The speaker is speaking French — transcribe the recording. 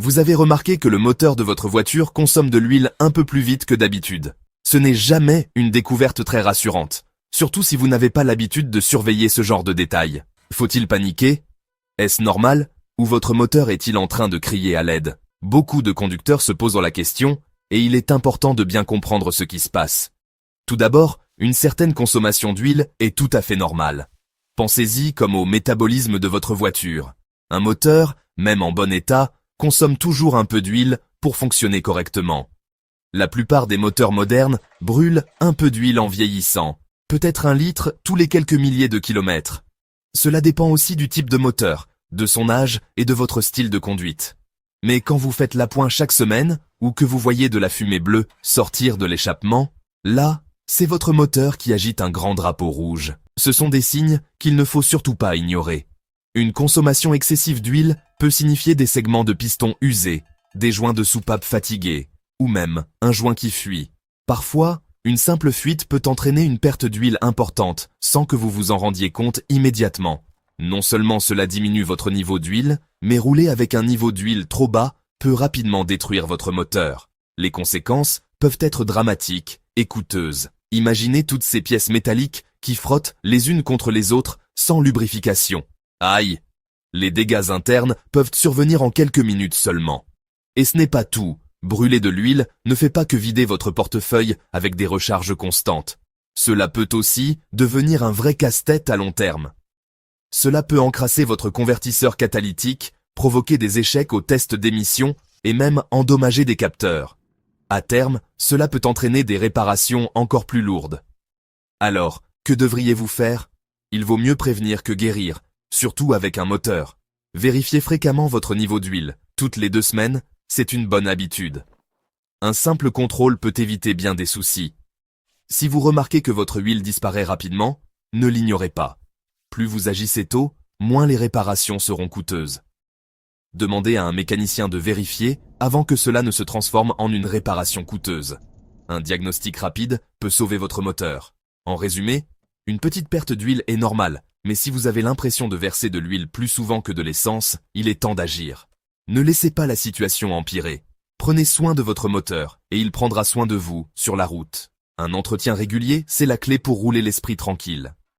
Vous avez remarqué que le moteur de votre voiture consomme de l'huile un peu plus vite que d'habitude. Ce n'est jamais une découverte très rassurante, surtout si vous n'avez pas l'habitude de surveiller ce genre de détails. Faut-il paniquer? Est-ce normal? Ou votre moteur est-il en train de crier à l'aide? Beaucoup de conducteurs se posent la question, et il est important de bien comprendre ce qui se passe. Tout d'abord, une certaine consommation d'huile est tout à fait normale. Pensez-y comme au métabolisme de votre voiture. Un moteur, même en bon état, consomme toujours un peu d'huile pour fonctionner correctement. La plupart des moteurs modernes brûlent un peu d'huile en vieillissant, peut-être 1 litre tous les quelques milliers de kilomètres. Cela dépend aussi du type de moteur, de son âge et de votre style de conduite. Mais quand vous faites l'appoint chaque semaine, ou que vous voyez de la fumée bleue sortir de l'échappement, là, c'est votre moteur qui agite un grand drapeau rouge. Ce sont des signes qu'il ne faut surtout pas ignorer. Une consommation excessive d'huile peut signifier des segments de piston usés, des joints de soupape fatigués, ou même un joint qui fuit. Parfois, une simple fuite peut entraîner une perte d'huile importante sans que vous vous en rendiez compte immédiatement. Non seulement cela diminue votre niveau d'huile, mais rouler avec un niveau d'huile trop bas peut rapidement détruire votre moteur. Les conséquences peuvent être dramatiques et coûteuses. Imaginez toutes ces pièces métalliques qui frottent les unes contre les autres sans lubrification. Aïe! Les dégâts internes peuvent survenir en quelques minutes seulement. Et ce n'est pas tout. Brûler de l'huile ne fait pas que vider votre portefeuille avec des recharges constantes. Cela peut aussi devenir un vrai casse-tête à long terme. Cela peut encrasser votre convertisseur catalytique, provoquer des échecs aux tests d'émission et même endommager des capteurs. À terme, cela peut entraîner des réparations encore plus lourdes. Alors, que devriez-vous faire? Il vaut mieux prévenir que guérir, surtout avec un moteur. Vérifiez fréquemment votre niveau d'huile. Toutes les 2 semaines, c'est une bonne habitude. Un simple contrôle peut éviter bien des soucis. Si vous remarquez que votre huile disparaît rapidement, ne l'ignorez pas. Plus vous agissez tôt, moins les réparations seront coûteuses. Demandez à un mécanicien de vérifier avant que cela ne se transforme en une réparation coûteuse. Un diagnostic rapide peut sauver votre moteur. En résumé, une petite perte d'huile est normale, mais si vous avez l'impression de verser de l'huile plus souvent que de l'essence, il est temps d'agir. Ne laissez pas la situation empirer. Prenez soin de votre moteur et il prendra soin de vous sur la route. Un entretien régulier, c'est la clé pour rouler l'esprit tranquille.